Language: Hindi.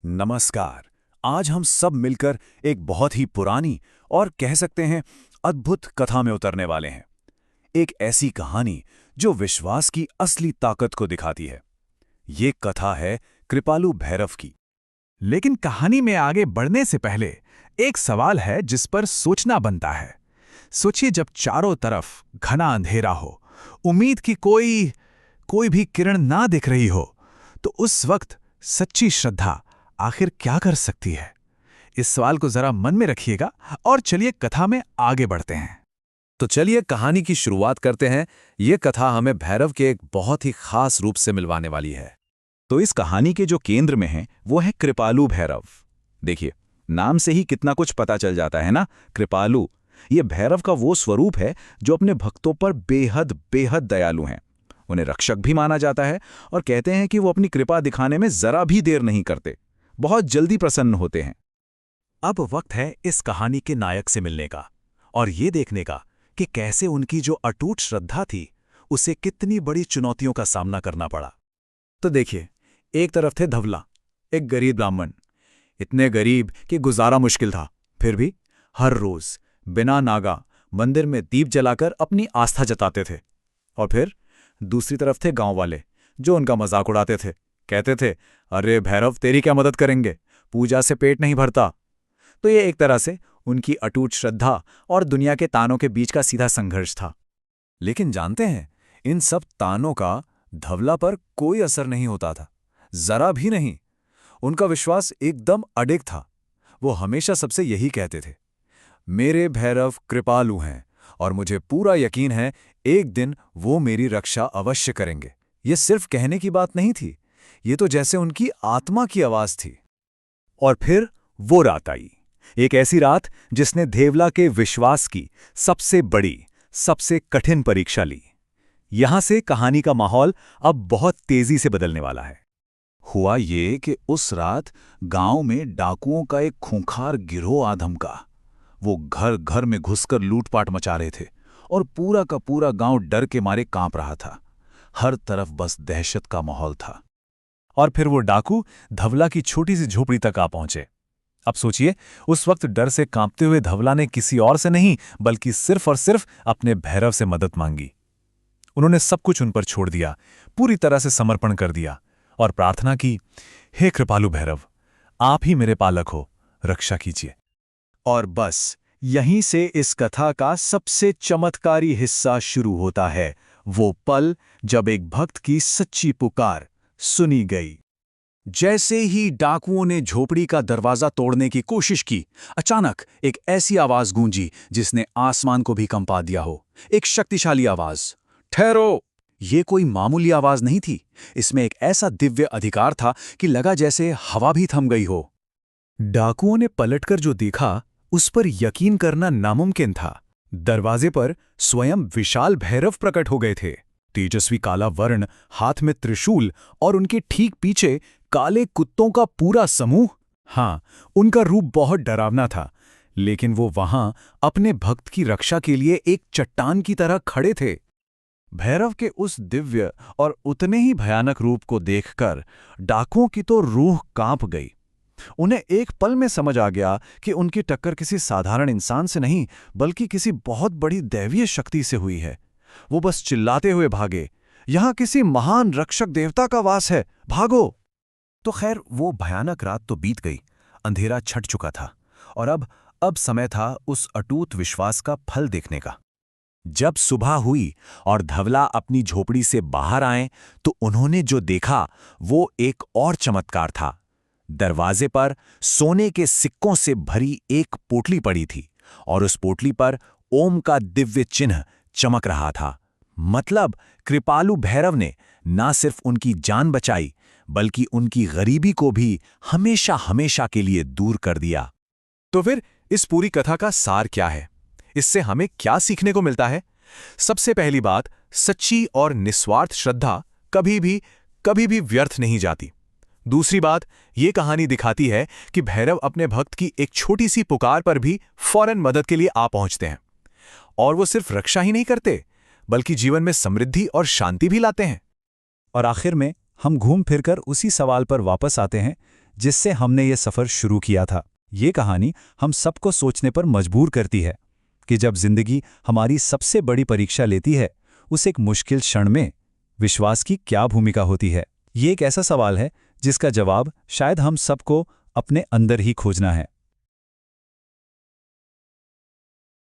नमस्कार। आज हम सब मिलकर एक बहुत ही पुरानी और कह सकते हैं अद्भुत कथा में उतरने वाले हैं। एक ऐसी कहानी जो विश्वास की असली ताकत को दिखाती है। ये कथा है कृपालु भैरव की। लेकिन कहानी में आगे बढ़ने से पहले एक सवाल है जिस पर सोचना बनता है। सोचिए, जब चारों तरफ घना अंधेरा हो, उम्मीद की कोई भी किरण ना दिख रही हो, तो उस वक्त सच्ची श्रद्धा आखिर क्या कर सकती है? इस सवाल को जरा मन में रखिएगा और चलिए कथा में आगे बढ़ते हैं। तो चलिए कहानी की शुरुआत करते हैं। ये कथा हमें भैरव के एक बहुत ही खास रूप से मिलवाने वाली है। तो इस कहानी के जो केंद्र में है वो है कृपालु भैरव। देखिए, नाम से ही कितना कुछ पता चल जाता है ना। कृपालु, ये भैरव का वो स्वरूप है जो अपने भक्तों पर बेहद बेहद दयालु हैं। उन्हें रक्षक भी माना जाता है और कहते हैं कि वो अपनी कृपा दिखाने में जरा भी देर नहीं करते, बहुत जल्दी प्रसन्न होते हैं। अब वक्त है इस कहानी के नायक से मिलने का और ये देखने का कि कैसे उनकी जो अटूट श्रद्धा थी उसे कितनी बड़ी चुनौतियों का सामना करना पड़ा। तो देखिए, एक तरफ थे धवला, एक गरीब ब्राह्मण, इतने गरीब कि गुजारा मुश्किल था। फिर भी हर रोज बिना नागा मंदिर में दीप जलाकर अपनी आस्था जताते थे। और फिर दूसरी तरफ थे गांव वाले जो उनका मजाक उड़ाते थे, कहते थे, अरे भैरव, तेरी क्या मदद करेंगे, पूजा से पेट नहीं भरता। तो ये एक तरह से उनकी अटूट श्रद्धा और दुनिया के तानों के बीच का सीधा संघर्ष था। लेकिन जानते हैं, इन सब तानों का धवला पर कोई असर नहीं होता था, जरा भी नहीं। उनका विश्वास एकदम अडिग था। वो हमेशा सबसे यही कहते थे, मेरे भैरव कृपालु हैं और मुझे पूरा यकीन है एक दिन वो मेरी रक्षा अवश्य करेंगे। ये सिर्फ कहने की बात नहीं थी, ये तो जैसे उनकी आत्मा की आवाज थी। और फिर वो रात आई, एक ऐसी रात जिसने देवला के विश्वास की सबसे बड़ी, सबसे कठिन परीक्षा ली। यहां से कहानी का माहौल अब बहुत तेजी से बदलने वाला है। हुआ ये कि उस रात गांव में डाकुओं का एक खूंखार गिरोह आ धमका। वो घर घर में घुसकर लूटपाट मचा रहे थे और पूरा का पूरा गांव डर के मारे कांप रहा था। हर तरफ बस दहशत का माहौल था। और फिर वो डाकू धवला की छोटी सी झोपड़ी तक आ पहुंचे। अब सोचिए, उस वक्त डर से कांपते हुए धवला ने किसी और से नहीं बल्कि सिर्फ और सिर्फ अपने भैरव से मदद मांगी। उन्होंने सब कुछ उन पर छोड़ दिया, पूरी तरह से समर्पण कर दिया और प्रार्थना की, हे कृपालु भैरव, आप ही मेरे पालक हो, रक्षा कीजिए। और बस यहीं से इस कथा का सबसे चमत्कारी हिस्सा शुरू होता है। वो पल जब एक भक्त की सच्ची पुकार सुनी गई। जैसे ही डाकुओं ने झोपड़ी का दरवाजा तोड़ने की कोशिश की, अचानक एक ऐसी आवाज गूंजी जिसने आसमान को भी कंपा दिया हो। एक शक्तिशाली आवाज, ठहरो! ये कोई मामूली आवाज नहीं थी, इसमें एक ऐसा दिव्य अधिकार था कि लगा जैसे हवा भी थम गई हो। डाकुओं ने पलटकर जो देखा उस पर यकीन करना नामुमकिन था। दरवाजे पर स्वयं विशाल भैरव प्रकट हो गए थे। तेजस्वी काला वर्ण, हाथ में त्रिशूल और उनके ठीक पीछे काले कुत्तों का पूरा समूह। हाँ, उनका रूप बहुत डरावना था, लेकिन वो वहां अपने भक्त की रक्षा के लिए एक चट्टान की तरह खड़े थे। भैरव के उस दिव्य और उतने ही भयानक रूप को देखकर डाकुओं की तो रूह कांप गई। उन्हें एक पल में समझ आ गया कि उनकी टक्कर किसी साधारण इंसान से नहीं बल्कि किसी बहुत बड़ी दैवीय शक्ति से हुई है। वो बस चिल्लाते हुए भागे, यहां किसी महान रक्षक देवता का वास है, भागो! तो खैर, वो भयानक रात तो बीत गई, अंधेरा छट चुका था और अब समय था उस अटूट विश्वास का फल देखने का। जब सुबह हुई और धवला अपनी झोपड़ी से बाहर आए तो उन्होंने जो देखा वो एक और चमत्कार था। दरवाजे पर सोने के सिक्कों से भरी एक पोटली पड़ी थी और उस पोटली पर ओम का दिव्य चिन्ह चमक रहा था। मतलब कृपालु भैरव ने ना सिर्फ उनकी जान बचाई बल्कि उनकी गरीबी को भी हमेशा हमेशा के लिए दूर कर दिया। तो फिर इस पूरी कथा का सार क्या है? इससे हमें क्या सीखने को मिलता है? सबसे पहली बात, सच्ची और निस्वार्थ श्रद्धा कभी भी व्यर्थ नहीं जाती। दूसरी बात, ये कहानी दिखाती है कि भैरव अपने भक्त की एक छोटी सी पुकार पर भी फौरन मदद के लिए आ पहुंचते हैं और वो सिर्फ रक्षा ही नहीं करते बल्कि जीवन में समृद्धि और शांति भी लाते हैं। और आखिर में हम घूम फिरकर उसी सवाल पर वापस आते हैं जिससे हमने ये सफ़र शुरू किया था। ये कहानी हम सबको सोचने पर मजबूर करती है कि जब जिंदगी हमारी सबसे बड़ी परीक्षा लेती है, उस एक मुश्किल क्षण में विश्वास की क्या भूमिका होती है। ये एक ऐसा सवाल है जिसका जवाब शायद हम सबको अपने अंदर ही खोजना है।